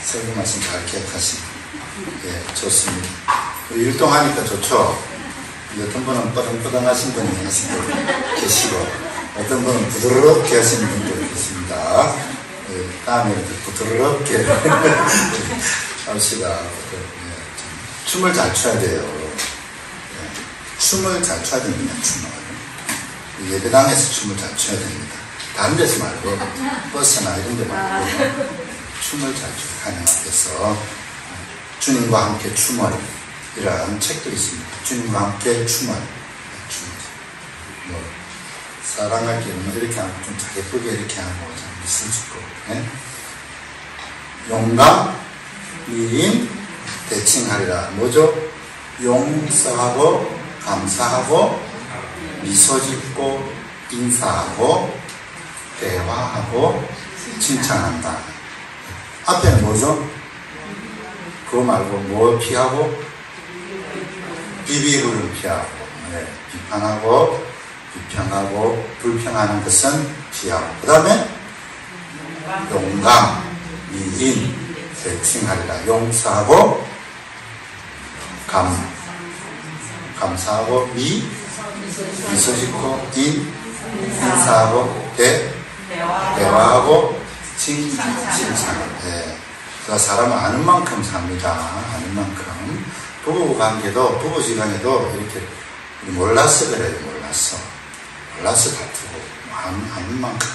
설교 말씀 잘 기억하시고, 예, 좋습니다. 율동하니까 좋죠. 어떤 분은 뻐덩뻐덩하신 분이 계시고, 어떤 분은 부드럽게 하시는 분도 계십니다. 예, 다음에 부드럽게 합시다. 춤을 잘 춰야 돼요. 예, 춤을 잘 춰야 됩니다. 춤을. 예배당에서 춤을 잘 춰야 됩니다. 다른 데서 말고, 버스나 이런 데 말고, 춤을 잘 춰야 하는 앞에서 주님과 함께 춤을, 이라는 책도 있습니다. 주님과 함께 춤을. 뭐, 사랑할 때는 이렇게 하고, 좀 예쁘게 이렇게 하고, 참 미술 짓고, 네? 용감, 미임, 대칭하리라. 뭐죠? 용서하고, 감사하고, 미소 짓고, 인사하고, 대화하고, 칭찬한다. 앞에는 뭐죠? 그거 말고 뭐 피하고? 비비를 피하고, 네. 비판하고, 비평하고, 불평하는 것은 피하고. 그 다음에 용감, 미인, 대칭하리라. 용서하고, 감사하고, 미소 짓고, 인사하고, 대화하고, 칭찬. 네. 그러니까 사람은 아는 만큼 삽니다. 아는 만큼. 부부 관계도, 부부 시간에도 이렇게 몰라서 그래요. 몰라서 다투고, 아는 만큼.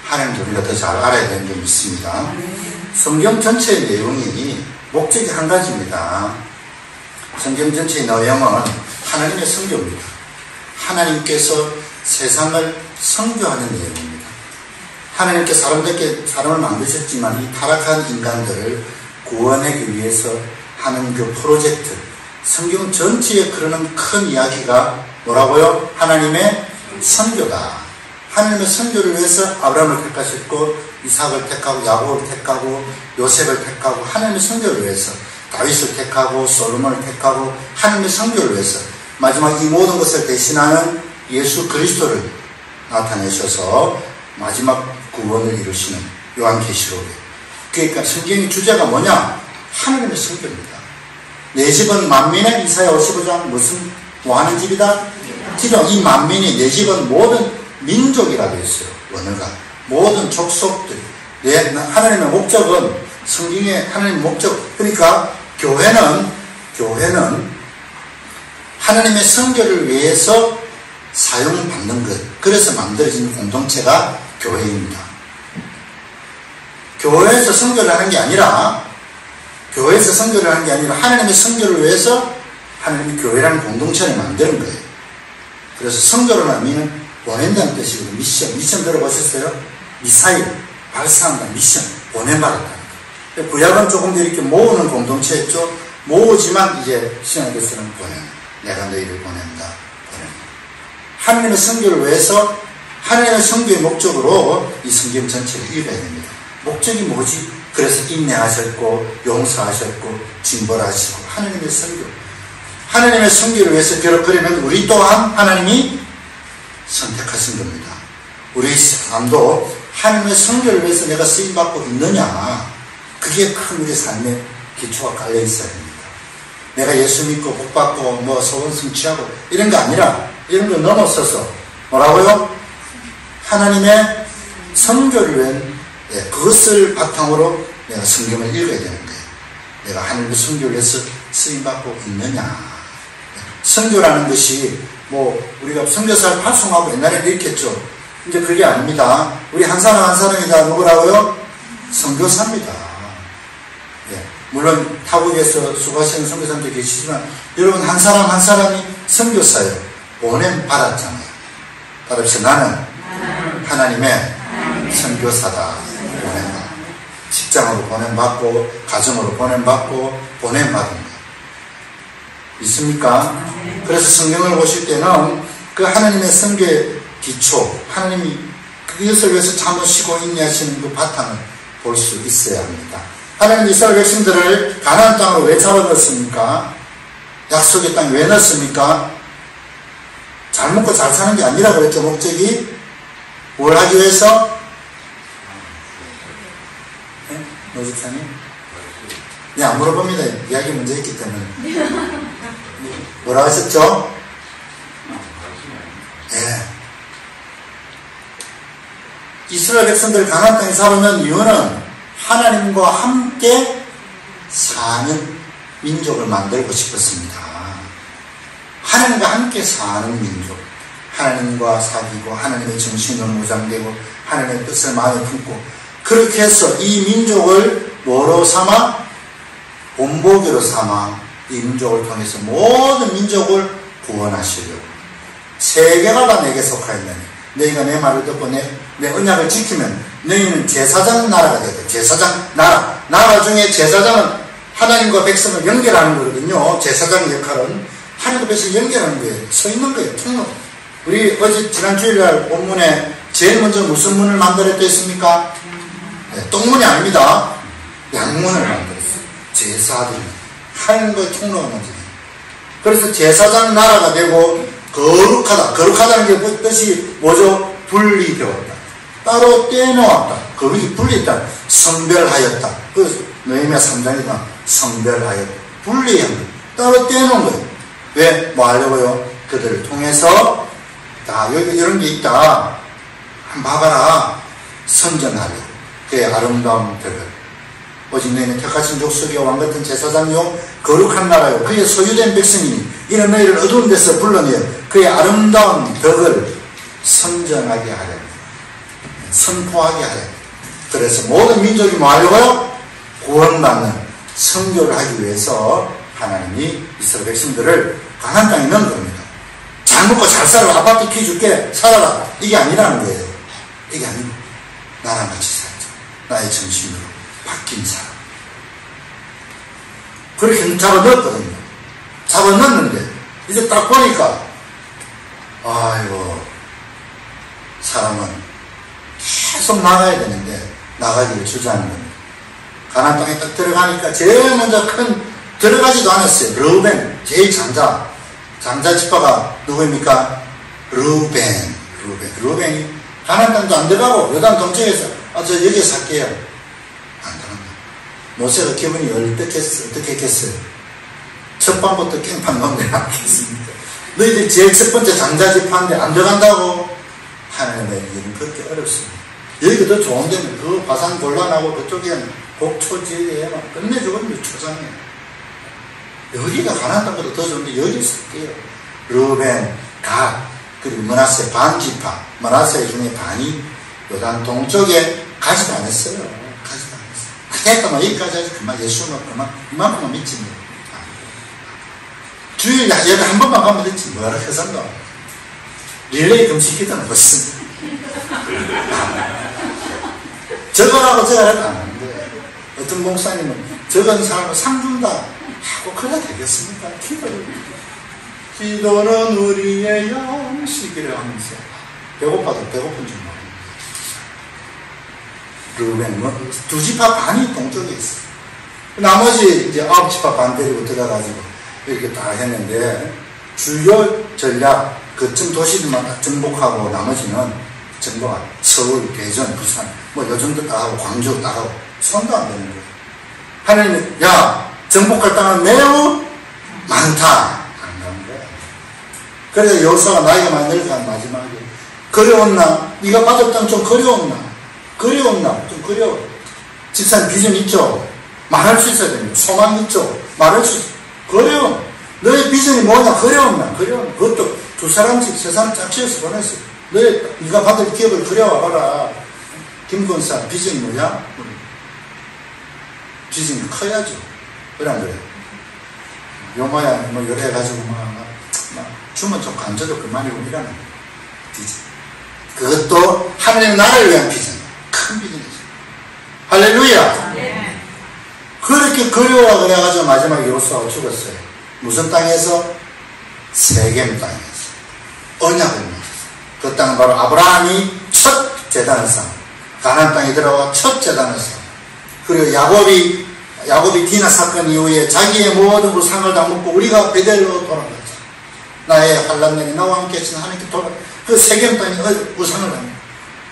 하나님도 우리가 더 잘 알아야 되는 점이 있습니다. 성경 전체의 내용이 목적이 한 가지입니다. 성경 전체의 내용은 하나님의 선교입니다. 하나님께서 세상을 선교하는 내용입니다. 하나님께 사람을 만드셨지만 이 타락한 인간들을 구원하기 위해서 하는 그 프로젝트, 성경 전체에 그러는 큰 이야기가 뭐라고요? 하나님의 선교다. 하나님의 선교를 위해서 아브라함을 택하셨고, 이삭을 택하고, 야곱을 택하고, 요셉을 택하고, 하나님의 선교를 위해서 다윗을 택하고, 솔로몬을 택하고, 하나님의 선교를 위해서 마지막 이 모든 것을 대신하는 예수 그리스도를 나타내셔서 마지막 구원을 이루시는 요한계시록에. 그러니까 성경의 주제가 뭐냐? 하나님의 선교입니다. 내 집은 만민의 이사야 55장 뭐 하는 집이다? 지금 이 만민이 내 집은 모든 민족이라고 했어요. 언어가. 모든 족속들. 하나님의 목적은 성경의 하나님의 목적. 그러니까 교회는 하나님의 선교를 위해서 사용받는 것. 그래서 만들어진 공동체가 교회입니다. 교회에서 선교를 하는 게 아니라 하나님의 선교를 위해서 하나님의 교회라는 공동체를 만드는 거예요. 그래서 선교라는 의미는 보낸다는 뜻이거든요. 미션 들어보셨어요? 미사일, 발사한다, 미션, 보내받았다는 거예요. 구약은 조금 더 이렇게 모으는 공동체였죠. 모으지만 이제 신약에서는 보내는, 내가 너희를 보낸다. 하나님의 선교를 위해서 하나님의 선교의 목적으로 이 성경 전체를 읽어야 됩니다. 목적이 뭐지? 그래서 인내하셨고, 용서하셨고, 징벌하시고, 하나님의 선교. 하나님의 선교를 위해서 그러면 우리 또한 하나님이 선택하신 겁니다. 우리 사람도 하나님의 선교를 위해서 내가 쓰임받고 있느냐, 그게 큰 우리 삶의 기초가 깔려 있어야 됩니다. 내가 예수 믿고 복받고 뭐 소원 성취하고 이런 거 아니라, 이런 거 넘어서서 뭐라고요? 하나님의 선교를 위한, 그것을 바탕으로 내가 성경을 읽어야 되는 거예요. 내가 하나님의 선교를 위해서 쓰임받고 있느냐. 선교라는 것이 뭐 우리가 선교사를 파송하고 옛날에는 이렇게 했죠. 이제 그게 아닙니다. 우리 한 사람 한 사람이 다 누구라고요? 선교사입니다. 물론 타국에서 수고하시는 선교사님도 계시지만 여러분 한 사람 한 사람이 선교사예요. 보냄 받았잖아요. 따라서 나는 하나님의 선교사다. 보냄받아. 직장으로 보냄받고, 가정으로 보냄받고, 보냄받은 거. 있습니까? 그래서 성경을 보실 때는 그 하나님의 선교의 기초, 하나님이 그것을 위해서 참으시고 인내하시는 그 바탕을 볼 수 있어야 합니다. 하나님 이스라엘 백성들을 가나안 땅으로 왜 잡아들었습니까? 약속의 땅에 왜 넣었습니까? 잘 먹고 잘 사는 게 아니라 그랬죠. 목적이 뭘 하기 위해서? 네? 노집사님? 네, 안 물어봅니다. 이야기 문제 있기 때문에. 뭐라고 하셨죠? 예. 이스라엘 백성들 가나안 땅에 살아오는 이유는 하나님과 함께 사는 민족을 만들고 싶었습니다. 하나님과 함께 사는 민족. 하나님과 사귀고 하나님의 정신으로 무장되고 하나님의 뜻을 마음에 품고 그렇게 해서 이 민족을 뭐로 삼아? 본보기로 삼아 이 민족을 통해서 모든 민족을 구원하시려고. 세계가 다 내게 속하였느니 너희가 내 말을 듣고 내 언약을 지키면 너희는 제사장 나라가 되고. 제사장 나라 중에 제사장은 하나님과 백성을 연결하는 거거든요. 제사장의 역할은 하나님과 백성을 연결하는 거예요. 서 있는 거예요. 통로. 우리 어제 지난 주일날 본문에 제일 먼저 무슨 문을 만들었다 했습니까? 네, 똥문이 아닙니다. 양문을 만들었어요. 제사들이 하나님과의 통로가 만들어요. 그래서 제사장 나라가 되고 거룩하다. 거룩하다는 게 뜻이 뭐죠? 분리되었다. 따로 떼놓았다. 거룩이 분리했다. 성별하였다. 그 느헤미야 3장이다. 성별하였다. 분리한 거예요. 따로 떼놓은 거예요. 왜? 뭐 하려고요? 그들을 통해서 다 여기 이런 게 있다. 한번 봐봐라. 선전하려고. 그의 아름다운 덕을. 오직 너희는 택하신 족속이요 왕같은 제사장이요 거룩한 나라요 그의 소유된 백성이니 이는 너희를 어두운 데서 불러내어 그의 아름다운 덕을 선전하게 하려. 선포하게 하려. 그래서 모든 민족이 뭐 하려고요? 구원받는 선교를 하기 위해서 하나님이 이스라엘 백성들을 가나안 땅에 넣은 겁니다. 잘 먹고 잘 살아. 아파트 키 줄게. 살아라. 이게 아니라는 거예요. 이게 아니고 나랑 같이 살자. 나의 정신으로 바뀐 사람. 그렇게 잡아넣었거든요. 잡아넣었는데 이제 딱 보니까 아이고 사람은 계속 나가야 되는데 나가기를 주저하는 겁니다. 가나안 땅에 딱 들어가니까 제일 먼저 들어가지도 않았어요. 르우벤 제일 장자 지파가 누구입니까? 르우벤이 가나안 땅도 안 들어가고 요단 동쪽에서 저 여기에 살게요. 안 들어간다. 모세가 기분이 어떻게 했겠어요? 첫 밤부터 깽판 놈들이 않겠습니까? 너희들이 제일 첫 번째 장자 지파인데 안 들어간다고? 하나님의 일은 그렇게 어렵습니다. 여기가 더 좋은 데는 그 화산 곤란하고 그쪽에는 곡초지에 막 끝내주거든요. 초장에. 여기가 가나안 땅보다 더 좋은데 여기 살게요. 르우벤, 갓, 그리고 므낫세 반지파, 므낫세 중에 반이 요단 동쪽에 가지도 않았어요. 가지도 않았어요. 그러니까 여기까지 해서 그만 예수는 그만큼만 믿지 뭐. 주일 예배 한 번만 가면 됐지 뭐라 해산다. 릴레이 금식기도는 무슨 저거라고 저거라고 안 하는데 어떤 목사님은 저건 사람을 상 준다 하고 그래야 되겠습니까? 기도는 우리의 양식이라 하면서 배고파도 배고픈 줄 모릅니다. 르우벤 두 지파 반이 동쪽에 있어. 나머지 이제 9지파 반 데리고 들어가가지고 이렇게 다 했는데 주요 전략 거점 도시들만 다 정복하고 나머지는 정보가 서울, 대전, 부산 뭐 요즘도 다 하고 광주 다 하고 손도 안 되는 거예요. 하나님은 야 정복할 땅은 매우 많다. 안 나온 거야. 그래서 여호수아가 나이가 많이 늙어간 마지막에 그리웠나? 네가 받을 땅 좀 그리웠나? 좀 그리워. 집사님 비전 있죠? 말할 수 있어야 됩니다. 소망 있죠? 말할 수 있어. 그리워. 너의 비전이 뭐냐? 그리웠나? 그것도 두 사람씩 세 사람 짝지어서 보냈어. 네가 받을 기업을 그려와봐라. 김건사 비전이 뭐냐? 비전이 커야죠. 그래 안 그래? 요 모양 뭐 요래 해가지고 막 주면 좀 간져도 그만이고 이라는 비전. 그것도 하나님의 나라를 위한 비전. 큰 비전이죠. 할렐루야. 네. 그렇게 그려와 그래가지고 마지막에 여호수아가 죽었어요. 무슨 땅에서? 세겜 땅에서. 언약을 맺었어요. 그 땅은 바로 아브라함이 첫 제단을 쌓아. 가나안 땅에 들어와 첫 제단을 쌓아. 그리고 야곱이 디나 사건 이후에 자기의 모든 우상을 다 먹고 우리가 베델로 돌아갔죠. 나의 환난년이 나와 함께 하신 하나님께 그 세겜 땅에 우상을 합니다.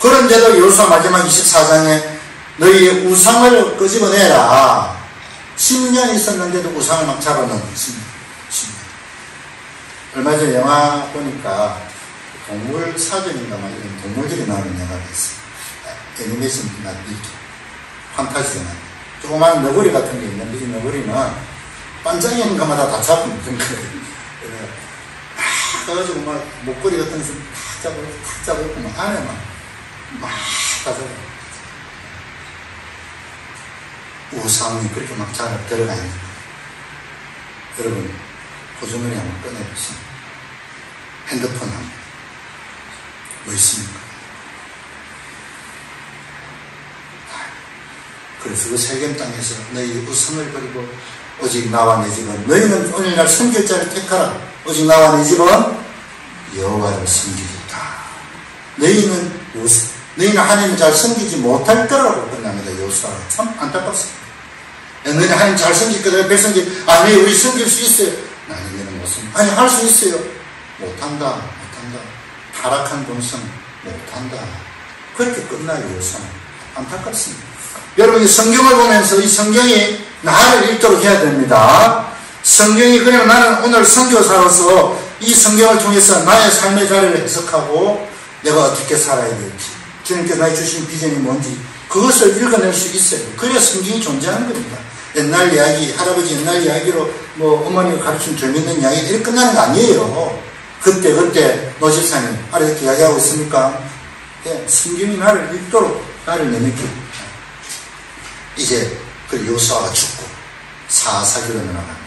그런데도 여호수아 마지막 24장에 너희의 우상을 끄집어내라. 10년 있었는데도 우상을 막 잡아놓는 10년. 얼마 전에 영화 보니까 동물 사전인가 막 이런 동물들이 나오는 영화가 있어요. 애니메이션 나비죠. 판타지 영화. 조그마한 너구리 같은 게 있는데 이 너구리는 반짝이는 것마다 다 잡으면 된 거예요. 그래가지고 막 목걸이 같은 것을 탁 잡고 막 안에 막 가져가. 우상이 그렇게 막 잘 들어가 있는 거예요. 여러분, 호주머니 한번 꺼내보세요. 핸드폰 한번. 뭐 있습니까? 그래서 그 세겜 땅에서 너희 우상을 버리고 오직 나와 내 집은 너희는 오늘날 섬길 자를 택하라. 오직 나와 내 집은 여호와를 섬기겠다. 너희는 하나님을 잘 섬기지 못할 거라고 끝납니다. 여호수아가 참 안타깝습니다. 너희는 하나님 잘 섬길 거다. 백성들이 아니 우리 섬길 수 있어요. 아니면 못 섬겨. 아니 할 수 있어요. 못한다. 타락한 동성 못한다. 그렇게 끝나요. 여호수아는 안타깝습니다. 여러분이 성경을 보면서 이 성경이 나를 읽도록 해야 됩니다. 성경이 그냥 나는 오늘 선교사로서 이 성경을 통해서 나의 삶의 자리를 해석하고 내가 어떻게 살아야 될지 주님께서 나에게 주신 비전이 뭔지 그것을 읽어낼 수 있어요. 그래야 성경이 존재하는 겁니다. 옛날 이야기, 할아버지 옛날 이야기로 뭐 어머니가 가르친 재밌는 이야기 이렇게 끝나는 거 아니에요. 그때 노집사님 이렇게 이야기하고 있습니까? 예, 성경이 나를 읽도록 나를 내밀게. 이제 그 여호수아가 죽고 사사기로 넘어갑니다.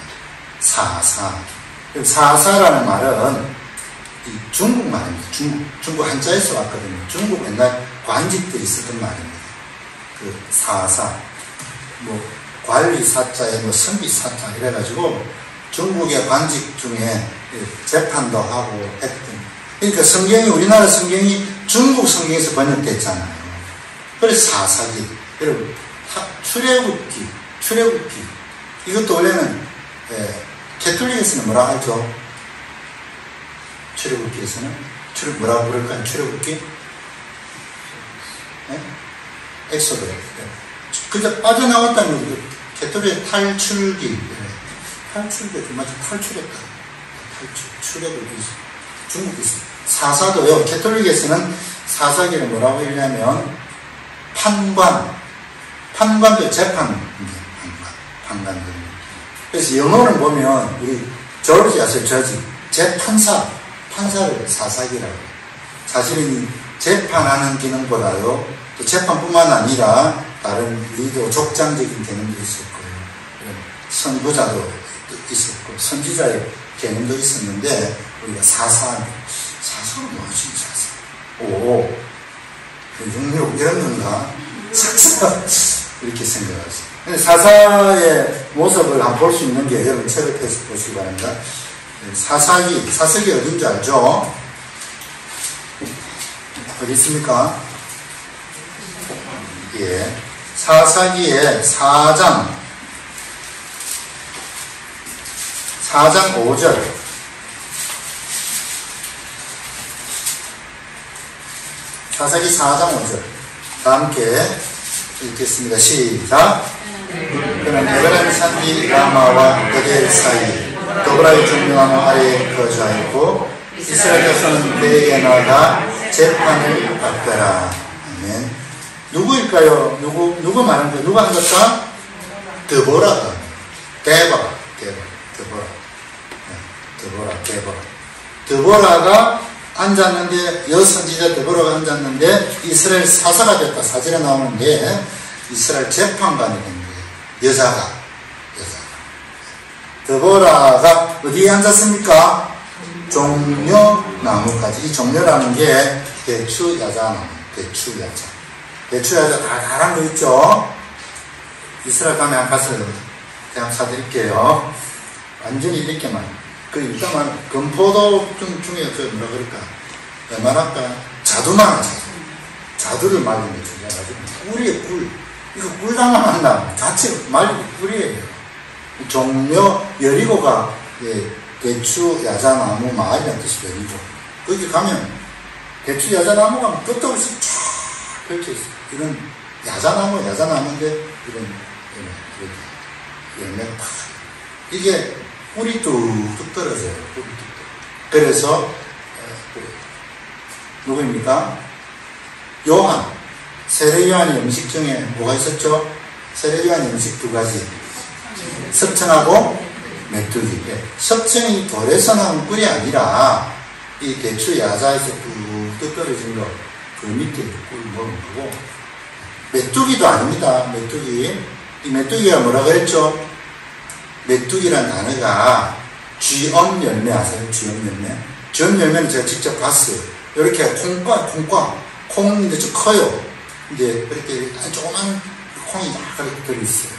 사사라는 말은 이 중국 말입니다. 중국 한자에서 왔거든요. 중국 옛날 관직들이 쓰던 말입니다. 그 사사, 뭐 관리 사자에 뭐 선비 사자 이래가지고 중국의 관직 중에 재판도 하고 했던. 그러니까 성경이 우리나라 성경이 중국 성경에서 번역됐잖아요. 그래서 사사기. 여러분 출애굽기 이것도 원래는 캐톨릭에서는 뭐라 하죠? 출애굽기에서는 뭐라고 부를까요? 출애굽기? 엑소더. 그저 빠져나왔다는 거죠. 캐톨릭의 탈출기. 맞아. 탈출했다. 출애굽기. 중국에서. 사사도요. 캐톨릭에서는 사사기를 뭐라고 읽냐면 판관도 재판입니다. 판관들. 그래서 영어를 보면 우리 조지 아세요? 판사를 사사기라고. 사실은 재판하는 기능보다요. 또 재판뿐만 아니라 다른 우리도 족장적인 개념도 있었고요. 선구자도 있었고 선지자의 개념도 있었는데 우리가 사사는 뭐지? 오, 능력 이런 건가? 사사 이렇게 생각하세요. 사사의 모습을 한번 볼 수 있는 게 여러분 책을 펴서 보시기 바랍니다. 사사기 어딘지 알죠? 어디 있습니까? 예. 사사기의 4장 5절. 사사기 4장 5절. 다 함께 읽겠습니다. 시작. 그는 에브라임 산지 라마와 베델 사이 도브라의 중요한 아래에 거주하였고 이스라엘 자손은 그에게 나가 재판을 받더라. 아멘. 누구일까요? 누구 말한 거예요? 누가 한 것까? 드보라가. 드보라가 앉았는데, 여선지자 드보라가 앉았는데, 이스라엘 사사가 됐다. 사절에 나오는데, 이스라엘 재판관이 된 거예요. 여자가. 드보라가 어디에 앉았습니까? 종려나무까지. 이 종려라는 게 대추야자나무. 대추야자 달달한 거 있죠? 이스라엘 가면 한 가서 그냥 사드릴게요. 완전히 이렇게만. 일단만 금포도 중에 뭐라 그럴까? 말할까? 자두만 자두를 말린 거 주셔가지고 꿀이에요, 꿀. 이거 꿀 담아만 나무 자체 말린 꿀이에요. 종려 여리고가 대추 야자나무 마을이라는 뜻이 여리고. 거기 가면 대추 야자나무가 끝도 없이 쫙 펼쳐 있어요. 이런 야자나무인데 이런 열매가 팍. 이게 꿀이 뚝뚝 떨어져요. 꿀이 뚝뚝. 그래서 누구입니까? 요한. 세례요한의 음식 중에 뭐가 있었죠? 세례요한의 음식 두 가지. 석청하고 메뚜기. 석청이 돌에서 나온 꿀이 아니라 이 대추 야자에서 뚝뚝 떨어진 거, 그 밑에 꿀 먹은 거고, 메뚜기도 아닙니다. 메뚜기. 이 메뚜기가 뭐라 그랬죠? 메뚜기란 단어가 쥐엄 열매 아세요? 쥐엄 열매. 쥐엄 열매는 제가 직접 봤어요. 이렇게 콩과, 콩인데 좀 커요. 이제 이렇게 조그만 콩이 막 이렇게 들어있어요.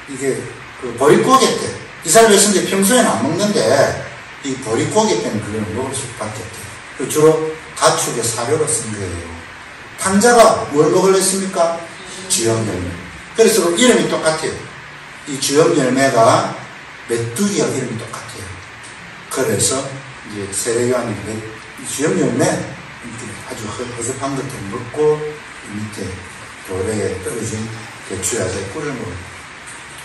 이게 그 보릿고개 때, 이스라엘 백성들이 평소에는 안 먹는데, 이 보릿고개 때는 그걸 먹을 수밖에 없대요. 주로 가축의 사료로 쓴 거예요. 판자가 뭘 먹으려 했습니까? 쥐엄 열매. 그래서 이름이 똑같아요. 이 쥐엄 열매가 메뚜기와 이름이 똑같아요. 그래서 이제 세례요한이 쥐엄 열매 아주 허접한 것들 먹고 밑에 돌에 떨어진 대추야자의 꿀을 먹어요.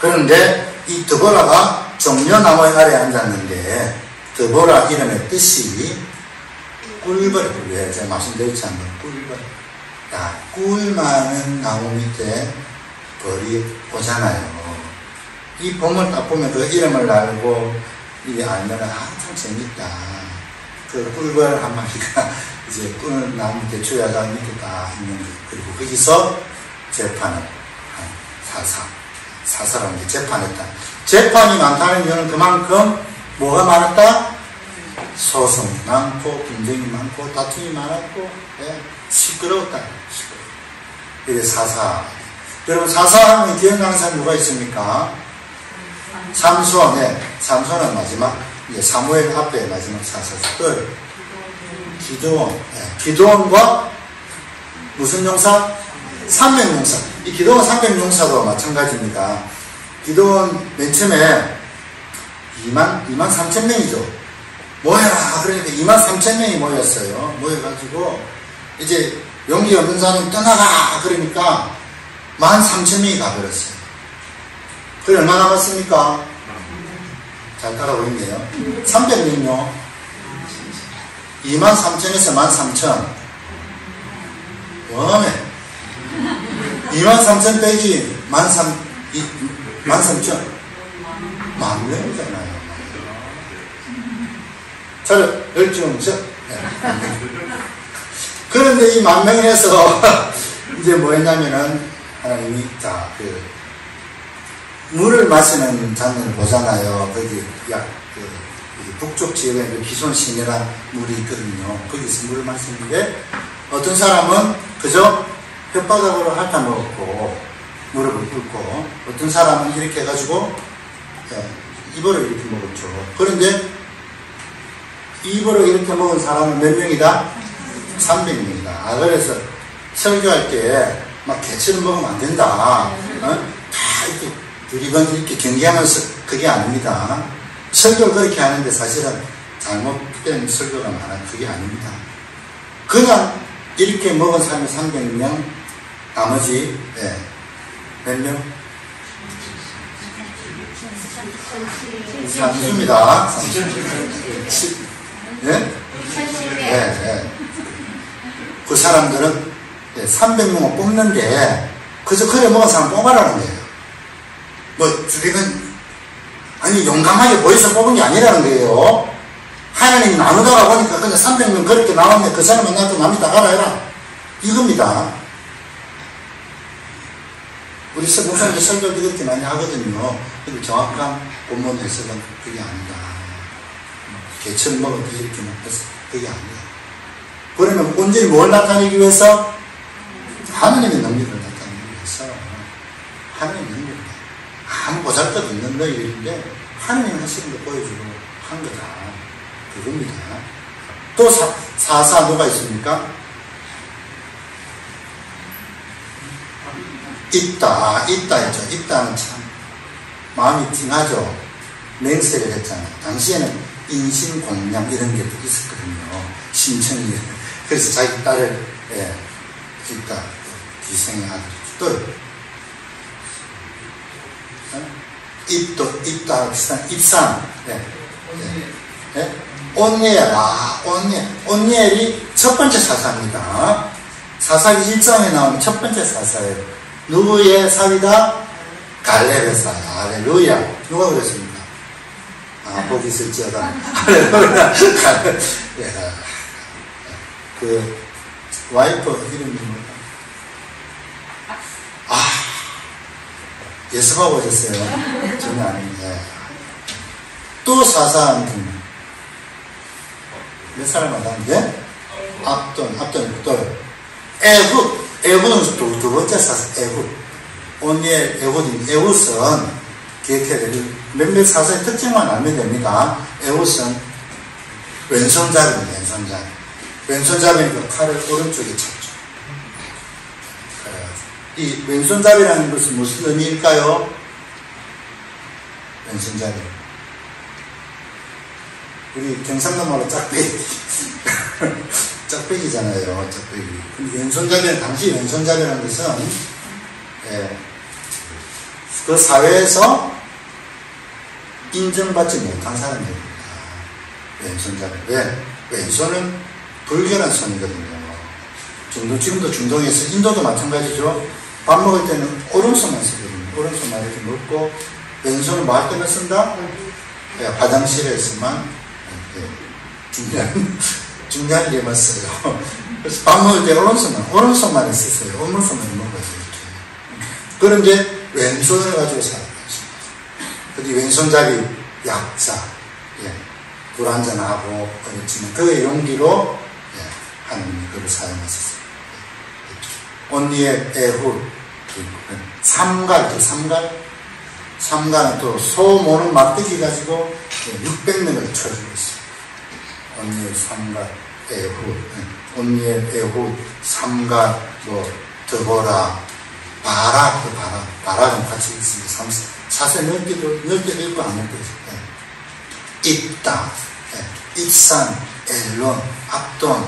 그런데 이 드보라가 정려나무의 아래에 앉았는데, 드보라 이름의 뜻이 꿀벌, 제가 말씀드렸지 않나요? 꿀벌. 야, 꿀 많은 나무 밑에 벌이 오잖아요. 이 봄을 딱 보면 그 이름을 알고 이게 알면 참 재밌다. 그 꿀벌 한 마리가 이제 꿀나무 대추야자 밑에 딱 있는 거. 그리고 거기서 재판을 사사라는 게 재판했다. 재판이 많다는 이유는 그만큼 뭐가 많았다? 소송이 많고, 분쟁이 많고, 다툼이 많았고, 시끄러웠다. 이게 사사. 여러분, 사사하면 기억나는 사람 누가 있습니까? 삼손, 삼손은 마지막, 이제 사무엘 앞에 마지막 사사들. 기드온. 기드온과 무슨 용사? 삼백용사. 이 기드온 삼백용사도 마찬가지입니다. 기드온 맨 처음에 2만 3천 명이죠. 모여라. 그러니까 2만 3천 명이 모였어요. 모여가지고, 이제 용기 없는 사람이 떠나가. 그러니까 13,000명이 가버렸어요. 그래, 얼마 남았습니까? 잘 따라오고 있네요. 300명요. 23,000에서 13,000. 웜에 23,000 빼기 13,000. 만 명이잖아요. 잘, 열중적. 그런데 이 만 명에서 이제 뭐 했냐면은, 하나님이, 물을 마시는 장면을 보잖아요. 거기, 북쪽 지역에 기손 시내란 물이 있거든요. 거기서 물을 마시는데, 어떤 사람은 그저 혓바닥으로 핥아먹었고, 무릎을 꿇고, 어떤 사람은 이렇게 해가지고, 입으로 이렇게 먹었죠. 그런데, 입으로 이렇게 먹은 사람은 몇 명이다? 300명이다. 그래서 설교할 때, 막 개처럼 먹으면 안 된다. 다 이렇게 두리번 이렇게 경계하면서 그게 아닙니다. 설교를 그렇게 하는데 사실은 잘못된 설교가 많아요. 그게 아닙니다. 그냥 이렇게 먹은 사람이 300명, 나머지, 몇 명? 삼수입니다. 그 사람들은 300명을 뽑는데, 그저 그래 먹은 사람 뽑아라는 거예요. 뭐, 주리는, 아니, 용감하게 보여서 뽑은 게 아니라는 거예요. 하나님이 나누다가 보니까 그냥 300명 그렇게 나왔네. 그 사람은 나도 남이 다 가라 해라. 이겁니다. 우리 목사님들 설교도 그렇게 많이 하거든요. 근데 정확한 본문 해석은 그게 아니다. 개천 먹은 그 이렇게 먹어서 그게 아니다. 그러면 온전히 뭘 나타내기 위해서? 하나님의 능력을 나타내기 위해서. 하나님의 능력을. 아무 보잘것 없는 너희들인데 하나님 하시는 거 보여주고 한 거다. 그겁니다. 또 사사 누가 있습니까? 있다 있죠. 있다는 참 마음이 팅하죠. 맹세를 했잖아요. 당시에는 인신공양 이런 게 있었거든요. 신청이. 그래서 자기 딸을 있다. 기생의 아들. 또 입도, 입다 비슷한 입산. 네. 네. 온니엘, 온니엘이 첫 번째 사사입니다. 사사기 1장에 나오는 첫 번째 사사예요. 누구의 사위다? 갈렙의 사위. 할렐루야. 누가 그랬습니까? 복이 있을지어다. 할렐루야. 예. 그 와이프 이름이 뭐야? 예수가 오셨어요. 전혀 아닙니다. 또 사사한 분. 몇 사람마다 하는데? 압돈, 또, 에훗은 두 번째 사사, 에훗. 온니엘, 에훗은 기억해야 될 몇몇 사사의 특징만 알면 됩니다. 에훗은 왼손잡이입니다, 왼손잡이. 왼손잡이니까 칼을 오른쪽에 쳤죠. 이 왼손잡이라는 것은 무슨 의미일까요? 왼손잡이. 우리 경상도 말로 짝배기. 짝배기잖아요, 짝배기. 근데 왼손잡이는, 당시 왼손잡이라는 것은, 그 사회에서 인정받지 못한 사람들입니다. 왼손잡이. 왜? 왼손은 불결한 손이거든요. 지금도 중동에서, 인도도 마찬가지죠. 밥 먹을 때는 오른손만 쓰거든요. 오른손만 이렇게 먹고, 왼손은 뭐 할 때만 쓴다? 화장실에서만, 중요한 예만 써요. 그래서 밥 먹을 때 오른손만 쓰세요. 오른손만 먹어요. 이렇게. 그런 게 왼손을 가지고 살아가는 것입니다. 근데 왼손잡이 약자, 불완전하고, 어렵지만, 그의 용기로, 하나님이 그를 사용하셨어요. 온니엘, 에훗, 삼갈, 삼갈은 또 소 모는 막대기 가지고 600명을 쳐주고 있어요. 온니엘, 삼갈, 에훗, 온니엘, 에훗, 삼갈, 드보라, 바락은 같이 있습니다. 사실 넓게도 있고 안 넓게도 있어요. 입다, 입산, 엘론, 압돈,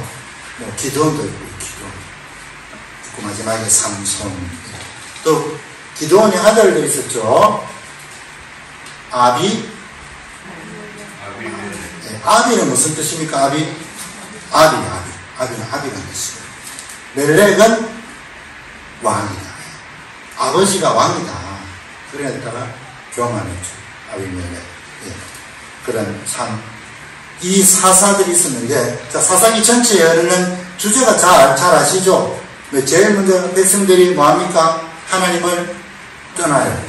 기도원도 있고, 기도원. 그 마지막에 삼손. 또, 기도원의 아들도 있었죠. 아비는 무슨 뜻입니까? 아비는 아비가 뜻이에요. 멜렉은 왕이다. 아버지가 왕이다. 그래야다가 교만했죠. 아비멜렉. 그런 이 사사들이 있었는데, 자, 사사기 전체에 흐르는 주제가 잘 아시죠? 제일 먼저 백성들이 뭐합니까? 하나님을 떠나요.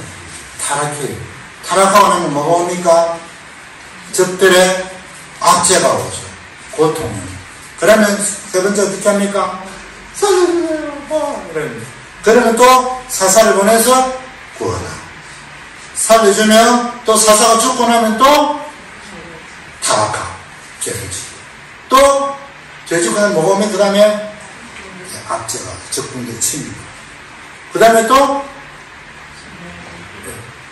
타락해요. 타락하고 나면 뭐가 옵니까? 적들의 압제가 오죠. 고통을. 그러면 세 번째 어떻게 합니까? 살려주세요. 그러면 또 사사를 보내서 구하라. 살려주면 또 사사가 죽고 나면 또 타락하고 죄를 지고 또 죄 지고 나면 뭐가 오면 그 다음에 압제가 적군들 침입. 그 다음에 또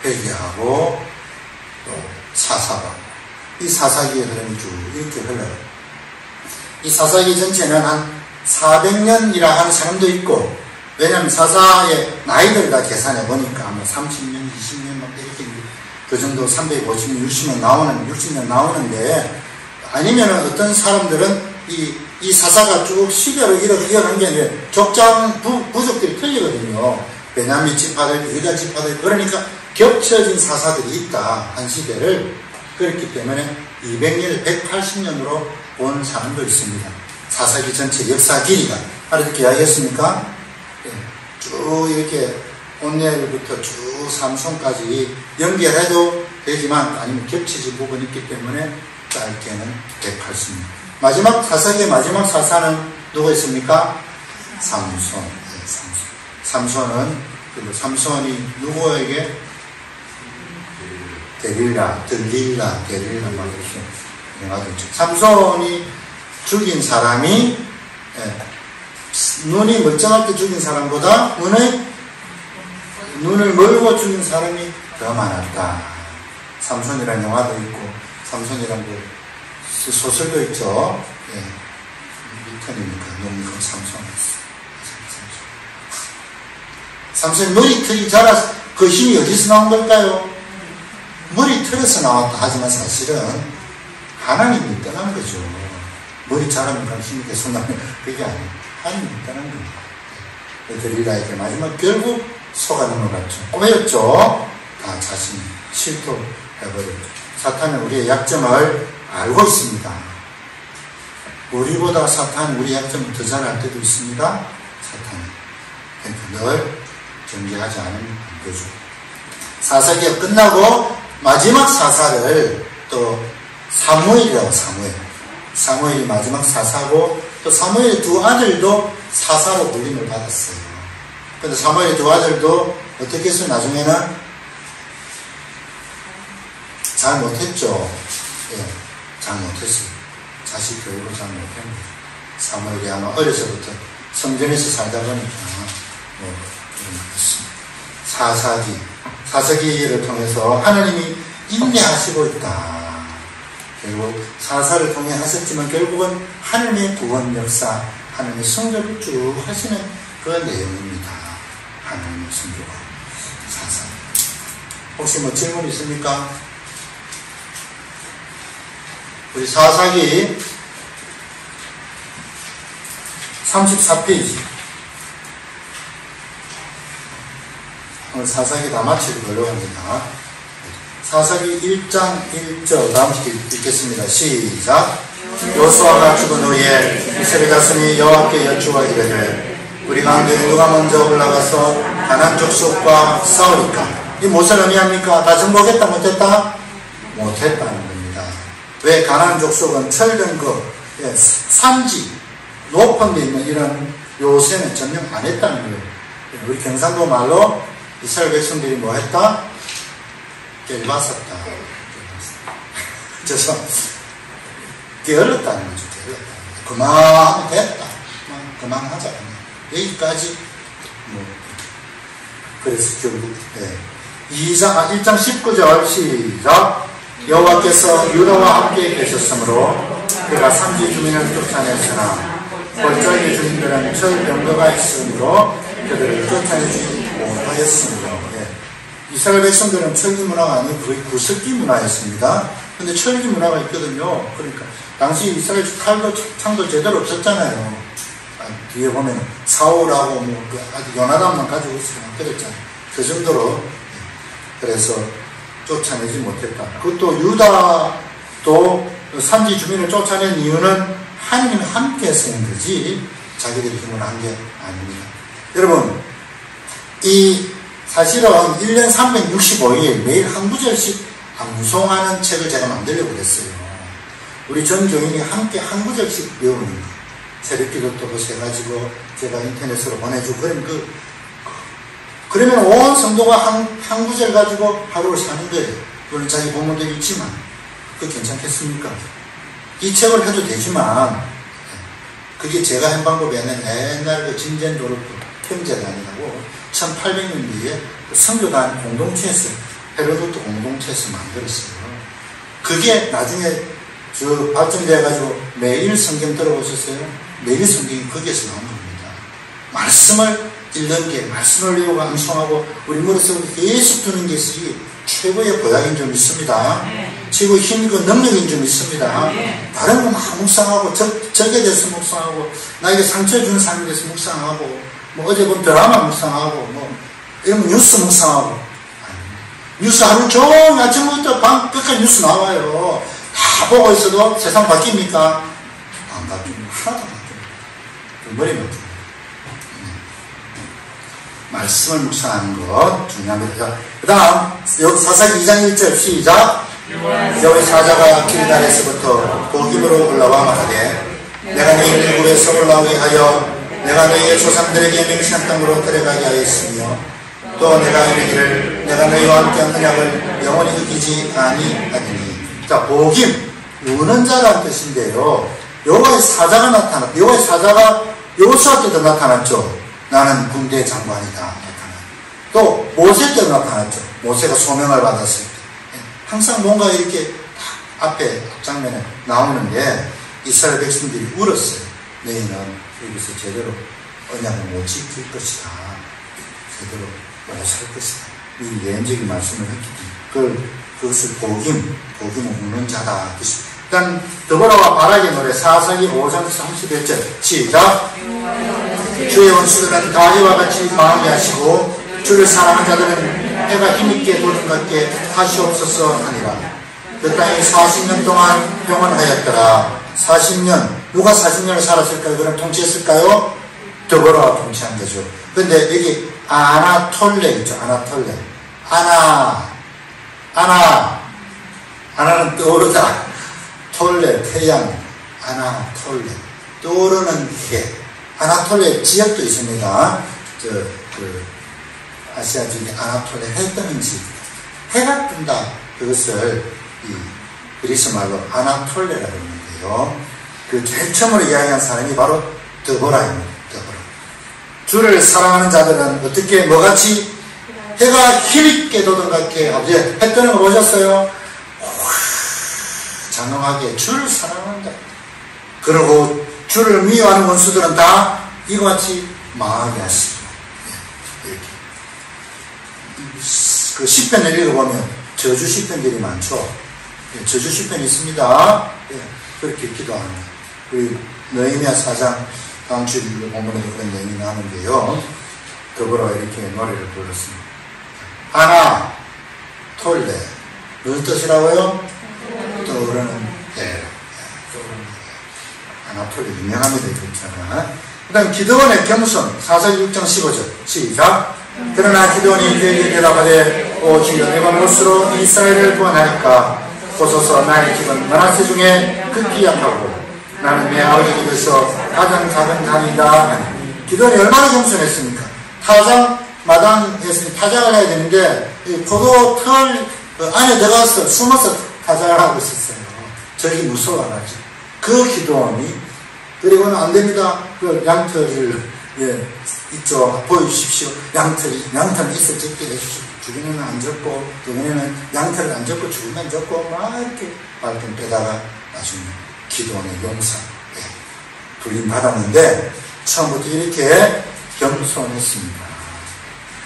회개하고 또 사사하고 이 사사기의 흐름이 쭉 이렇게 흘러요. 이 사사기 전체는 한 400년이라 하는 사람도 있고, 왜냐하면 사사의 나이들 다 계산해 보니까 뭐 30년, 20년 막 이렇게 그 정도 350년, 60년 나오는데, 아니면 어떤 사람들은 이 사사가 쭉 시대로 이어간 게 아니라 족장 부족들이 틀리거든요. 베냐민 지파들, 유다 지파들, 그러니까 겹쳐진 사사들이 있다. 한 시대를. 그렇기 때문에 200년, 180년으로 본 사람도 있습니다. 사사기 전체 역사 길이가. 이렇게 이야기했습니까? 쭉 이렇게 온니엘부터 쭉 삼손까지 연결해도 되지만, 아니면 겹쳐진 부분이 있기 때문에 짧게는 180년. 마지막 사사기의 마지막 사사는 누가 있습니까? 삼손. 삼손은 삼손이 누구에게? 데릴라 막 이렇게 유명하죠. 삼손이 죽인 사람이 눈이 멀쩡할 때 죽인 사람보다 눈을 멀고 죽인 사람이 더 많았다. 삼손이라는 영화도 있고, 삼손이라는 그 소설도 있죠. 미턴이니까 삼손이 머리털이 자라서 그 힘이 어디서 나온 걸까요? 머리털에서 나왔다 하지만 사실은 하나님이 떠난 거죠. 머리 자르니까 힘이 계속 나면 그게 아니에요. 하나님이 떠난 겁니다. 데릴라에게 마지막 결국 속아는 것 같죠. 꼬였죠. 다 자신이 실토해버렸죠. 사탄은 우리의 약점을 알고 있습니다. 우리보다 사탄은 우리 약점을 더 잘 알 때도 있습니다. 사탄은. 그러니까 늘 정죄하지 않으면 안 되죠. 사사기가 끝나고 마지막 사사를 또 사무엘이라고 사무엘이 마지막 사사고 또 사무엘의 두 아들도 사사로 불림을 받았어요. 근데 사무엘의 두 아들도 어떻게 했어요? 나중에는 잘 못했죠. 예, 잘 못했어요. 자식 교육을 잘 못했는데 사무엘이 아마 어려서부터 성전에서 살다 보니까 뭐 그런 것 같습니다. 사사기를 통해서 하나님이 인내하시고 있다. 결국 사사를 통해 하셨지만 결국은 하나님의 구원 역사, 하나님의 성적을 쭉 하시는 그 내용입니다. 하나님의 성교가 사사. 혹시 뭐 질문 있습니까? 우리 사사기 34페이지. 오늘 사사기 다 마치고 걸려갑니다. 사사기 1장 1절 다음 시기 읽겠습니다. 시작. 여호수아가 죽은 후에 이스라엘 자손이 여호와께 여쭈어 이르되 우리 가운데 누가 먼저 올라가서 가나안 족속과 싸우리까? 이 무엇을 의미합니까? 다 정복했다 못했다? 못했다는 겁니다. 왜? 가나안 족속은 철근거 산지 높은 데 있는 이런 요새는 점령 안 했다는 거예요. 우리 경상도 말로 이스라엘 백성들이 뭐 했다? 깨봤었다. 그래서 게을렀다는 거죠. 그만하면 됐다. 그만하자. 여기까지 뭐 그래서 결국 1장 19절 시작. 여호와께서 유다와 함께 계셨으므로 그가 산지 주민을 쫓아냈으나 골짜기 주민들은 철병거가 있으므로 그들을 쫓아내지 못하였습니다. 이스라엘 백성들은 철기 문화가 아니고 거의 구석기 문화였습니다. 근데 철기 문화가 있거든요. 그러니까 당시 이스라엘 창도 제대로 없었잖아요. 뒤에 보면 사울하고 아주 요나단만 가지고 있으면 그랬잖아요. 그 정도로. 그래서 쫓아내지 못했다. 그것도 유다도 산지 주민을 쫓아낸 이유는 하나님이 함께 쓰는 거지 자기들이 힘을 한 게 아닙니다. 여러분, 사실은 1년 365일 매일 한 구절씩 암송하는 책을 제가 만들려고 했어요. 우리 전 교인이 함께 한 구절씩 배우는 거. 새벽기도 또 해가지고 제가 인터넷으로 보내주고 그러면 온 성도가 한 구절 가지고 하루를 사는 거예요. 물론 자기 본문도 있지만 그거 괜찮겠습니까? 이 책을 해도 되지만 그게 제가 한 방법이 아니라 옛날 그 진젠도르프 평제단이라고 1800년대에 선교단 공동체에서 헤로도트 공동체에서 만들었어요. 그게 나중에 발전돼가지고 매일 성경 들어보셨어요? 매일 성경이 거기에서 나오는 겁니다. 말씀을 읽는 게, 말씀을 외우고 암송하고 우리 머릿속에 계속 두는 것이 최고의 보약인 줄 믿습니다. 최고의 힘이고 능력인 줄 믿습니다. 다른 거 막 묵상하고 적에 대해서 묵상하고 나에게 상처 주는 사람에 대해서 묵상하고 뭐 어제 본 드라마 묵상하고 뭐 이런 뉴스 묵상하고 뉴스 하루 종일 아침부터 밤 끝까지 뉴스 나와요. 다 보고 있어도 세상 바뀝니까? 안 바뀝니다. 하나도 안 바뀝니다. 머리만 바뀝니다. 말씀을 묵상하는 것 중요합니다. 그 다음 사사기 2장 1절 시작. 여호와의 사자가 길갈에서부터 고기므로 올라와 말하되 내가 너희 일곱에서 올라오게 하여 내가 너희의 조상들에게 맹세한 땅으로 데려가게 하였으며 또 내가 이르기를 내가 너희와 함께한 언약을 영원히 어기지 아니하리니. 자, 복임 우는 자라는 뜻인데요. 여호와의 사자가 나타났다. 여호와의 사자가 여호수아 때도 나타났죠. 나는 군대 장관이다. 나타났다. 또 모세 때도 나타났죠. 모세가 소명을 받았을 때 항상 뭔가 이렇게 앞에 장면에 나오는데 이스라엘 백성들이 울었어요. 너희는 여기서 제대로 언약을 못 지킬 것이다. 제대로 못 살 것이다. 이 예언적인 말씀을 했기 때문에 그것을 복임을 묻는 자다. 일단 더불어와 바라기 노래 사사기 5장 31절 시작. 주의 원수들은 다리와 같이 망하게 하시고 주를 사랑하는 자들은 해가 힘있게 도는 같게 하시옵소서 하니라. 그 땅이 40년 동안 평안하였더라. 40년 누가 40년을 살았을까요? 그럼 통치했을까요? 더불어와 통치한 거죠. 근데 여기 아나톨레 있죠. 아나톨레. 아나는 떠오르다. 톨레 태양. 아나톨레 떠오르는 해. 아나톨레 지역도 있습니다. 아시아 지역에 아나톨레 해 뜨는 지역. 해가 뜬다. 그것을 이 그리스 말로 아나톨레라고 하는데요. 그 제일 처음으로 이야기한 사람이 바로 드보라입니다. 드보라. 주를 사랑하는 자들은 어떻게 뭐같이 해가 힘있게 도덕같게 아버지 해 뜨는 거 보셨어요? 장엄하게 주를 사랑한다. 그리고 주를 미워하는 원수들은 다 이와 같이 망하게 하시고 이렇게 그 시편을 읽어보면 저주 시편들이 많죠. 저주 시편이 있습니다. 그렇게 기도합니다. 그리고 느헤미야 4장 다음 주 본문에도 그런 내용이 나오는데요. 더불어 이렇게 노래를 불렀습니다. 아나 톨레 무슨 뜻이라고요? 떠오르는 해. 아나톨레 유명합니다. 그렇잖아. 그 다음 기드온의 겸손 사사기 6장 15절 시작. 그러나 기드온이 그에게 대답하되 오 주여 내가 무엇으로 이스라엘을 구원하니까 보소서 나의 집은 므낫세 중에 극히 약하고 나는 내 아버지 집에서 가장 작은 자이다. 기드온이 얼마나 겸손했습니까? 타작 마당에서 타작을 해야 되는데 포도 털 안에 들어가서 숨어서 타작을 하고 있었어요. 저기 무서워가지고 그 기드온이 그리고는 안 됩니다. 그 양털을 있죠. 보여주십시오. 양털은 있어 적게 해주십시오. 주변에는 안 적고 주변에는 양털을 안 적고 죽으면 적고 막 이렇게 발등 빼다가 나중에 기드온의 용사 불림 받았는데 처음부터 이렇게 겸손했습니다.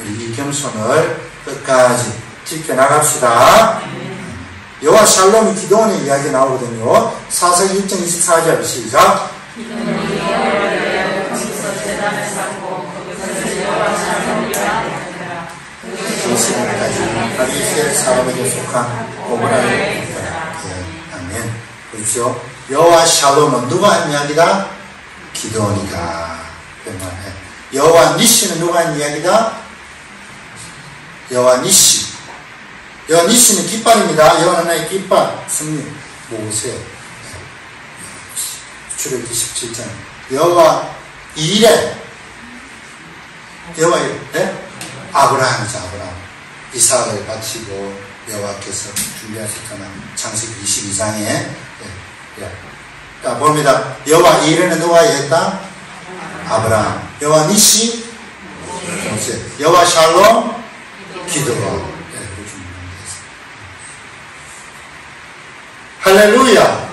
우리 이 겸손을 끝까지 지켜나갑시다. 여호와 샬롬이 기드온의 이야기 나오거든요. 사사기 6장 24절 시작. 다윗의 사람에게 속한 오므라의 아멘. 그렇죠. 여호와 샬롬은 누가 한 이야기다? 기드온이다. 여호와 니시는 누가 한 이야기다? 여호와 니시. 여호와 니시는 깃발입니다. 여호와 하나의 깃발, 승리, 모세. 출애굽기 17장. 여호와 이레. 여호와 이레. 아브라함이죠. 아브라함. 이삭을 바치고 여호와께서 준비하셨잖아. 창세기 22장에. 자, 봅니다. 여호와 이레는 누가 했다? 아브라함. 여호와 니시 모세. 여호와 샬롬 기드온. 할렐루야.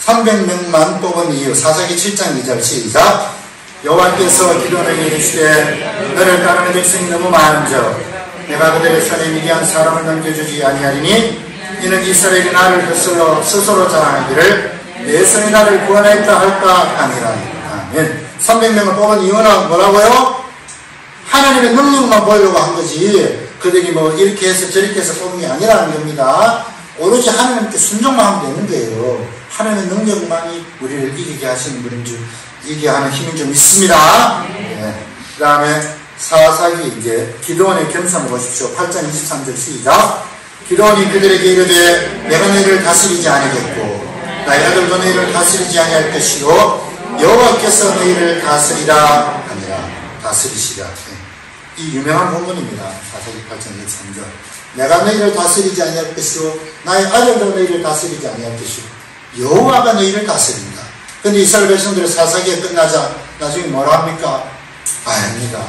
300명만 뽑은 이유. 사사기 7장 2절 시작. 여호와께서 기드온에게 이르시되 너를 따르는 백성이 너무 많은즉 내가 그들의 손에 미디안 사람을 넘겨주지 아니하리니 이는 이스라엘이 나를 스스로 자랑하기를 내 손이 나를 구원했다 할까 아니라. 아멘. 300명을 뽑은 이유는 뭐라고요? 하나님의 능력만 보이려고 한 거지 그들이 뭐 이렇게 해서 저렇게 해서 뽑은 게 아니라는 겁니다. 오로지 하나님께 순종만 하면 되는 거예요. 하나님의 능력만이 우리를 이기게 하시는 분인 줄, 이기게 하는 힘이 좀 있습니다. 네. 그 다음에 사사기 이제 기드온의 겸손을 보십시오. 8장 23절 시작. 기드온이 그들에게 이르되 내가 너희를 다스리지 아니겠고 나의 아들도 너희를 다스리지 아니할 것이요 여호와께서 너희를 다스리라 하니라. 다스리시라. 이 유명한 본문입니다. 사사기 8장 23절. 내가 너희를 다스리지 아니할 것이요 나의 아들도 너희를 다스리지 아니할 것이요 여호와가 너희를 다스린다. 근데 이스라엘 백성들의 사사기에 끝나자 나중에 뭐라 합니까? 아닙니다.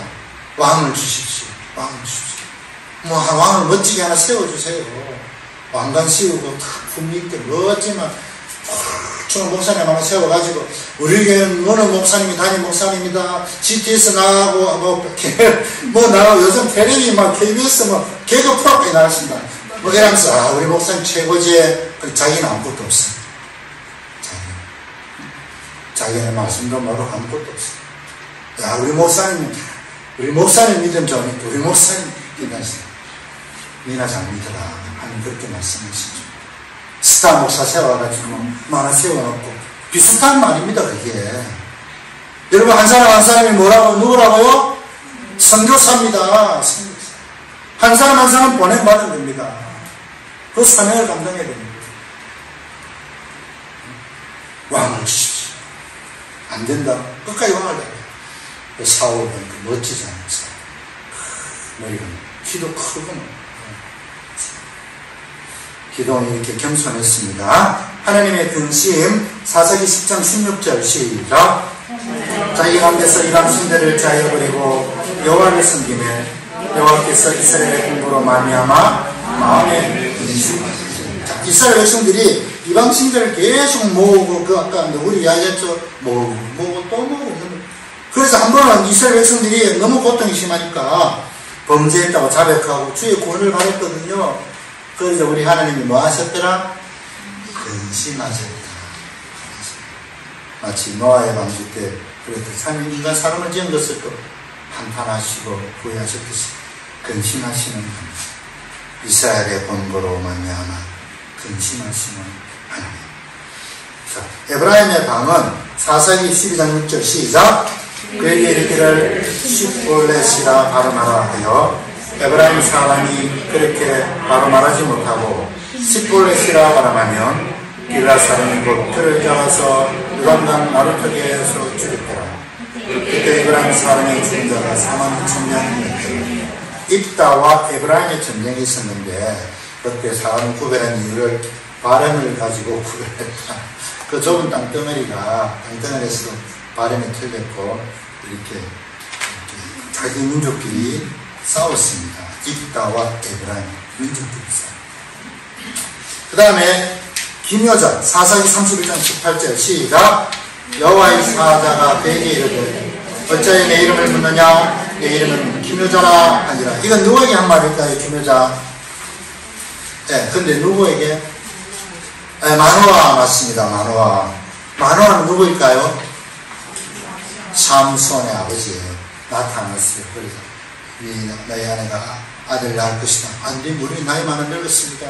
왕을 주십시오. 왕을 주십시오. 뭐 왕을 멋지게 하나 세워주세요. 왕관 씌우고 탁 품위 있게 멋지만 춤추는 목사님 하나 세워가지고 우리 교회는 어느 목사님이 담임 목사님이다. GTS 나가고 뭐 나가고 요즘 텔레비 막 KBS 뭐 개그 프로그램에 나가신다. 뭐 이러면서 우리 목사님 최고지. 자기는 아무것도 없어. 자기는 말씀도 모르고 아무것도 없어. 야, 우리 목사님 믿음 좋으니까 우리 목사님 믿으면서 니나 잘 믿어라 하는 그렇게 말씀하시죠. 스타 목사 세워가지고 뭐 하나 세워놓고 비슷한 말입니다. 그게 여러분 한 사람이 뭐라고 누구라고요? 선교사입니다. 한 사람 보내받은 겁니다. 그 사명을 감당해야 됩니다. 왕을 주십시오. 안 된다. 끝까지 왕을 달라. 사울은 그 멋지지 않았어. 머리가 키도 크고 기도는 이렇게 겸손했습니다. 하나님의 근심 사사기 10장 16절 시작. 자기 가운데서 이방 신들을 자여버리고 여호와를 섬기며 여호와께서 이스라엘의 공부로 말미암아 마음에 근심. 이스라엘 백성들이 이방 신들을 계속 모으고 그 아까 우리 이야기했죠. 모으고 또 모으고. 그래서 한 번은 이스라엘 백성들이 너무 고통이 심하니까 범죄했다고 자백하고 주의 구원을 받았거든요. 그래서 우리 하나님이 뭐 하셨더라? 근심하셨다. 마치 노아의 방주 때 그랬듯이 하나님 인간 사람을 지은 것을 또 한탄하시고 후회하셨듯이 근심하시는 하나님. 이스라엘의 번거로 말미암아 근심하시는 하나님. 자, 에브라임의 방은 사사기 12장 6절 시작. 그에게 이르기를 시볼렛이라 발음하라 하여 에브라임 사람이 그렇게 발음하지 못하고 시볼렛이라 발음하면 길라 사람이 곧 틀을 잡아서 요단강 나루터기에서 죽였더라. 그때 에브라임 사람의 죽은 자가 46,000명이었더라. 입다와 에브라임의 전쟁이 있었는데 그때 사람을 구별한 이유를 발음을 가지고 구별했다. 그 좁은 땅덩어리에서 발음이 틀렸고 이렇게 자기 민족끼리 싸웠습니다. 입다와 에브라임 민족끼리 싸웠습니다. 그 다음에 김여자 사사기 31장 18절 시작. 여호와의 사자가 그에게 이르되 어찌하여 내 이름을 묻느냐. 내 이름은 김여자라 하니라. 이건 누구에게 한 말일까요? 김여자. 네, 근데 누구에게? 네, 마노아 맞습니다. 마노아는 누구일까요? 삼손의 아버지예요. 나타났어요. 그래서 너희 아내가 아들을 낳을 것이다. 안 돼, 우리 나이 많은 늙었습니다.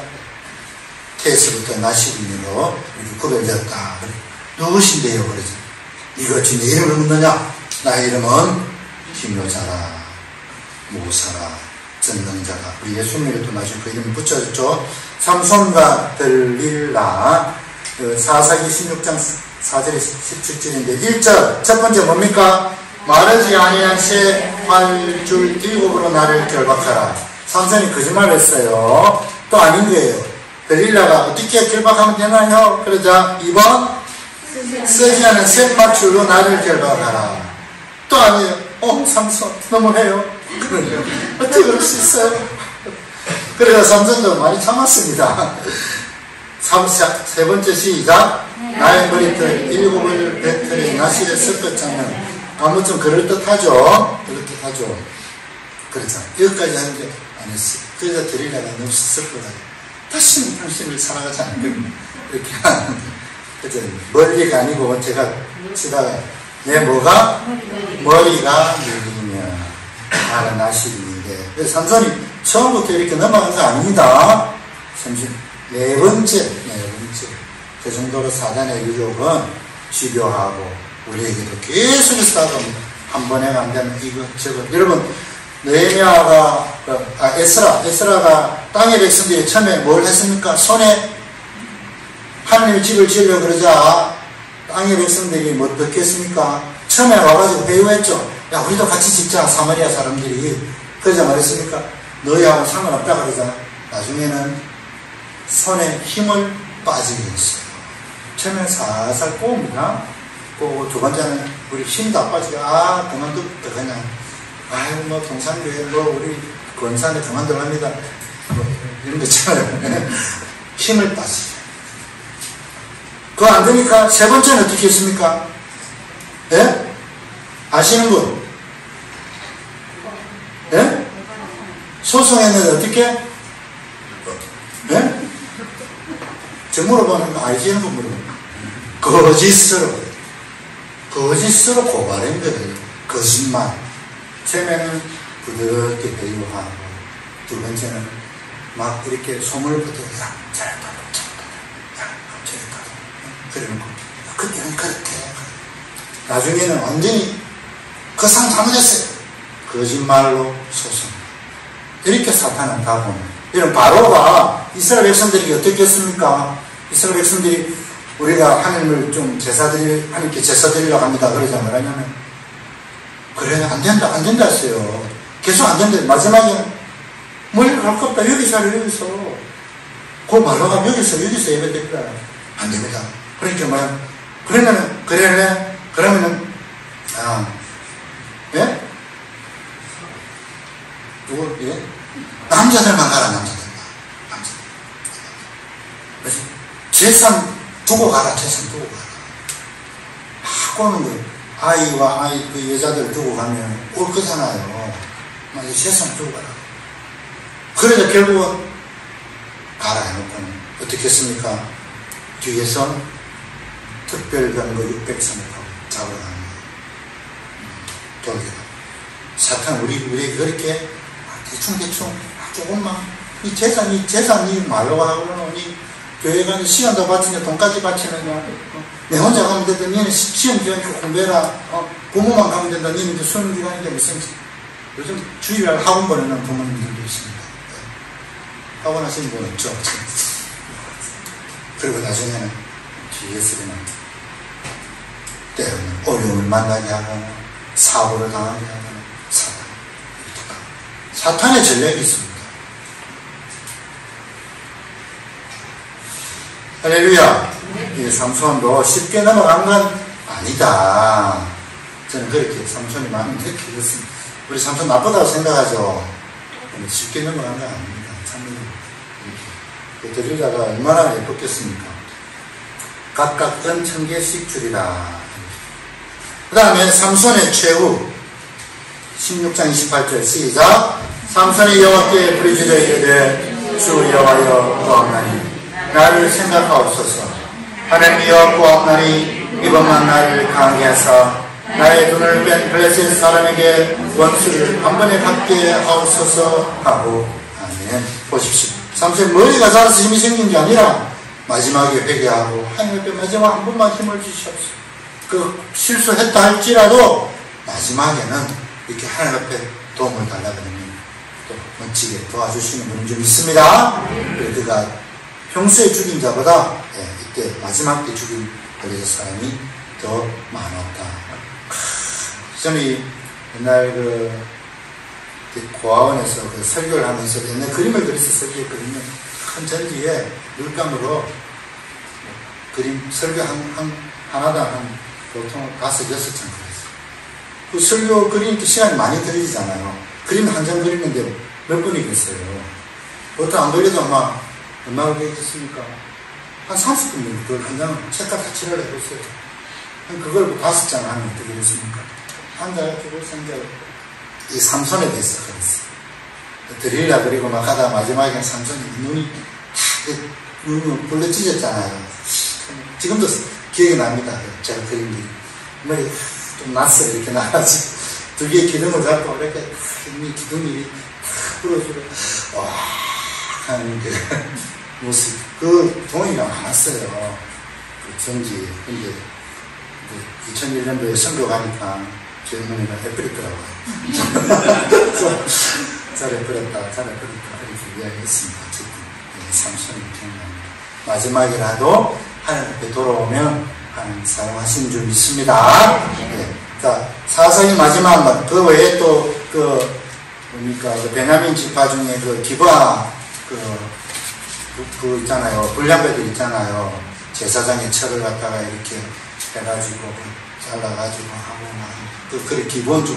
태에서부터 나시군으로 이렇게 구별되었다. 누구신데요? 그러죠. 이것이 내 이름을 묻느냐? 나의 이름은 김여자라, 모사라, 전능자라. 우리 예수님에게 또 나중에 그 이름을 붙여줬죠. 삼손과 들릴라. 사사기 16장 4절에 17절인데 1절 첫 번째 뭡니까? 마르지 아니한 새 활줄 7으로 나를 결박하라. 삼손이 거짓말을 했어요. 또 아닌 거예요. 들릴라가 어떻게 결박하면 되나요? 그러자 2번 쓰지 않은 새 맞줄로 나를 결박하라. 또 아니에요. 삼손 너무해요. 어떻게 그럴 수 있어요? 그래서 삼손도 많이 참았습니다. 세 번째 시작. 나의 머리털 7을 배틀에 나시를 섞었자면 아무튼 그럴듯하죠. 그렇죠. 여기까지 하는데 안 했어요. 그래서 들리다가 너무 섞어가지고 다시는 당신을 사랑하지 않을 겁니다. 이렇게 하는데 그래서 머리가 아니고 제가 치다가 내 뭐가? 머리가 밀리면 나는 나시인데 그래서 삼손이 처음부터 이렇게 넘어간 거 아닙니다. 네 번째. 그 정도로 사단의 유혹은 집요하고 우리에게도 계속해서 다가옵니다. 한 번에 안 되면 이거 저거. 여러분 느헤미야가 에스라가 땅의 백성들이 처음에 뭘 했습니까? 손에 하나님의 집을 지으려고 그러자 땅의 백성들이 뭐 어떻게 했습니까? 처음에 와가지고 회유했죠. 야 우리도 같이 짓자. 사마리아 사람들이. 그러자 말했습니까? 너희하고 상관없다 그러자 나중에는 손에 힘을 빠지게 했어요. 처음에 살살 꼬웁니다. 꼬고 두 번째는 우리 힘도 안 빠지게 그만두다 그냥 아이고 뭐 동산교회 뭐 우리 권산에 그만둘랍니다. 뭐 이런 거 있잖아요. 힘을 빠지게. 그거 안 되니까 세 번째는 어떻게 했습니까? 예? 아시는 분? 예? 소송했는데 어떻게? 예? 저 물어보는 거 아시는 분 물어보는 거. 거짓으로 고발한 거예요. 거짓말. 처음에는 부드럽게 배우하고, 두 번째는 막 이렇게 소문을 붙여, 야, 잘했다, 잘했다. 그래놓고, 그때는 그렇게. 나중에는 완전히 그 상 잘못했어요. 거짓말로 소송. 이렇게 사탄은 다 보면. 이런 바로가 이스라엘 백성들이 어떻게 했습니까? 이스라엘 백성들이 우리가 하나님을 좀 하나님께 제사 드리려고 합니다. 그러자 뭐라냐면, 그래, 안 된다 했어요. 계속 안 된다. 마지막에, 멀리 갈 거 없다. 여기서. 그 말로 가면 여기서 예배 드릴 거야. 안 됩니다. 그러니까 뭐야. 그러면은, 예? 누구, 예? 남자들만 가라, 남자들만. 그래서 재산 두고 가라. 하고는 거예요. 아이와 그 여자들 두고 가면 올 거잖아요. 막 재산 두고 가라. 그러자 결국은 가라 해놓고는 어떻게 했습니까? 뒤에서 특별병거 600선을 잡으러 가는 거예요. 돌기가. 사탄 우리에게 그렇게 대충 조금만 이 재산이 말로 하고는 이 교회 가니 시간도 바치냐 돈까지 바치느냐 내 혼자 가면 된다. 니는 시험 기간이니까 공부해라. 부모만 가면 된다. 니는 이제 수능 기간인데 무슨 요즘 주일날 학원 보내는 부모님들도 있습니다. 학원 하시는 분 없죠. 그리고 나중에는 뒤에서 그냥 때로는 어려움을 만나게 하거나 사고를 당하게 하거나 사탄의 전략이 있습니다. 할렐루야. 이 삼손도 쉽게 넘어간 건 아니다. 저는 그렇게 삼손이 많이 느끼겠습니다. 우리 삼손 나쁘다고 생각하죠. 쉽게 넘어간 건 아닙니다. 참 이렇게 들으다가 얼마나 예뻤겠습니까? 각각 1000개씩 줄이라. 그 다음에 삼손의 최후 16장 28절 시작. 삼손이 여호와께 부르짖어 이르되 주 여호와여 구하옵나니 나를 생각하옵소서. 하나님이여 구하옵나니 이번만 나를 강하게 하사 나의 눈을 뺀 블레셋 사람에게 원수를 한 번에 갚게 하옵소서 하고. 아멘. 보십시오. 삼손이 머리가 자라서 힘이 생긴 게 아니라 마지막에 회개하고 하나님 앞에 마지막 한 번만 힘을 주시옵소서. 그 실수했다 할지라도 마지막에는 이렇게 하나님 앞에 도움을 달라고 하면 또 멋지게 도와주시는 분은 좀 있습니다. 그가 평소에 죽인 자보다 이때 마지막 때 죽인 블레셋 사람이 더 많았다. 저는 옛날 고아원에서 설교를 하면서 옛날 그림을 그려서 설교했거든요. 큰 전지에 물감으로 그림 설교 하나당 보통 5-6장 그렸어요. 그 설교 그리니까 시간이 많이 들리잖아요. 그림 한 장 그리는데 몇 분이겠어요. 보통 안 그려도 아마 얼마나 그렸겠습니까? 한 30분 그걸 한 장 책과 다 칠을 해보세요. 그걸 5장 하면 어떻게 되겠습니까? 한 장, 두 장, 세 장. 이 삼손에 대해서 그랬어요. 드릴라 그리고 막 하다 마지막에 삼손이 눈이 다 불러 찢었잖아요. 지금도 기억이 납니다. 제가 그린 게. 머리 좀 났어요. 이렇게 나가지고. 두 개의 기둥을 잡고 이렇게 이 기둥이 부러지고 와 하는 그 모습. 그 동의가 많았어요. 그 전지. 근데 2001년도에 선교 가니까 제 어머니가 해버렸더라고요. 잘해버렸다. 이렇게 이야기했습니다. 어쨌든 삼손이 기억납니다. 마지막이라도 하나님 앞에 돌아오면 하나님 사용하신 줄 믿습니다. 네. 자, 사사기 마지막 것. 그 외에 또 뭡니까 베냐민 지파 중에 기브아 있잖아요. 불량배들 있잖아요. 제사장의 철을 갖다가 이렇게 해가지고 잘라가지고 하고 그래 기본적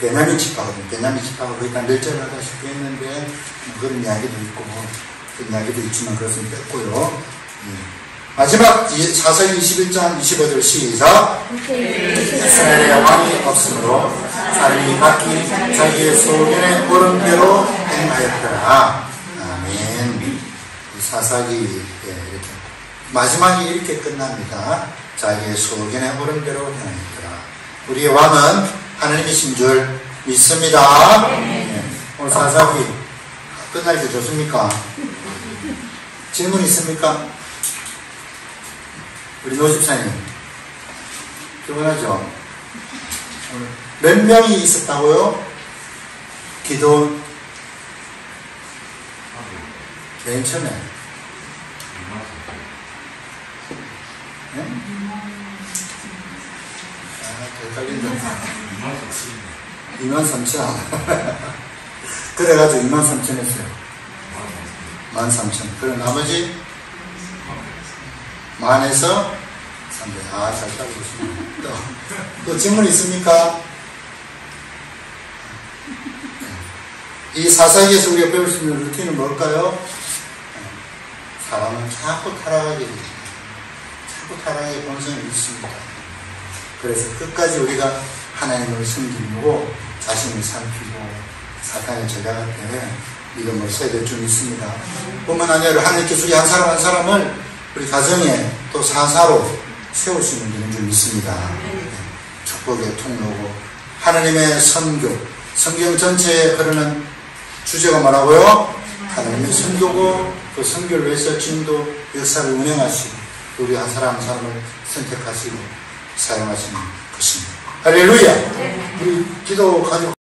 베냐민 지파거든요. 베냐민 지파가 거의 다 멸절하다시피 했는데 그런 이야기도 있고 그런 이야기도 있지만 그것은 뺐고요. 마지막 사사기 21장 25절 시작. 이스라엘에 왕이 없으므로 사람이 각기 자기의 소견의 오른대로 행하였더라. 아멘. 사사기 이렇게 마지막이 이렇게 끝납니다. 자기의 소견의 오른대로 행하였더라. 우리의 왕은 하나님이신 줄 믿습니다. 네. 오늘 사사기 끝나기 좋습니까? 질문 있습니까? 우리 노집사님 질문하죠. 몇 명이 있었다고요? 기도 맨 처음에 네? 헷갈린다. 23,000 그래가지고 23,000 했어요. 13,000. 그럼 나머지 만에서 300. 잘 따르고 있습니다. 또 질문 있습니까? 이 사사기에서 우리가 배울 수 있는 루틴은 뭘까요? 사람은 자꾸 타락하게 됩니다. 자꾸 타락의 본성이 있습니다. 그래서 끝까지 우리가 하나님을 섬기고 자신을 살피고 사탄의 제자한테 믿음을 써야 될 줄 믿습니다. 뿐만 아니라 하나님께서 우리 한 사람 한 사람을 우리 가정에 또 사사로 세우시는 분인 줄 믿습니다. 축복의 통로고 하나님의 선교, 성경 전체에 흐르는 주제가 뭐라고요? 하나님의 선교고 그 선교를 위해서 지금도 역사를 운영하시고 우리 한 사람 한 사람을 선택하시고 사용하시는 것입니다. 할렐루야! 우리 기도 가지고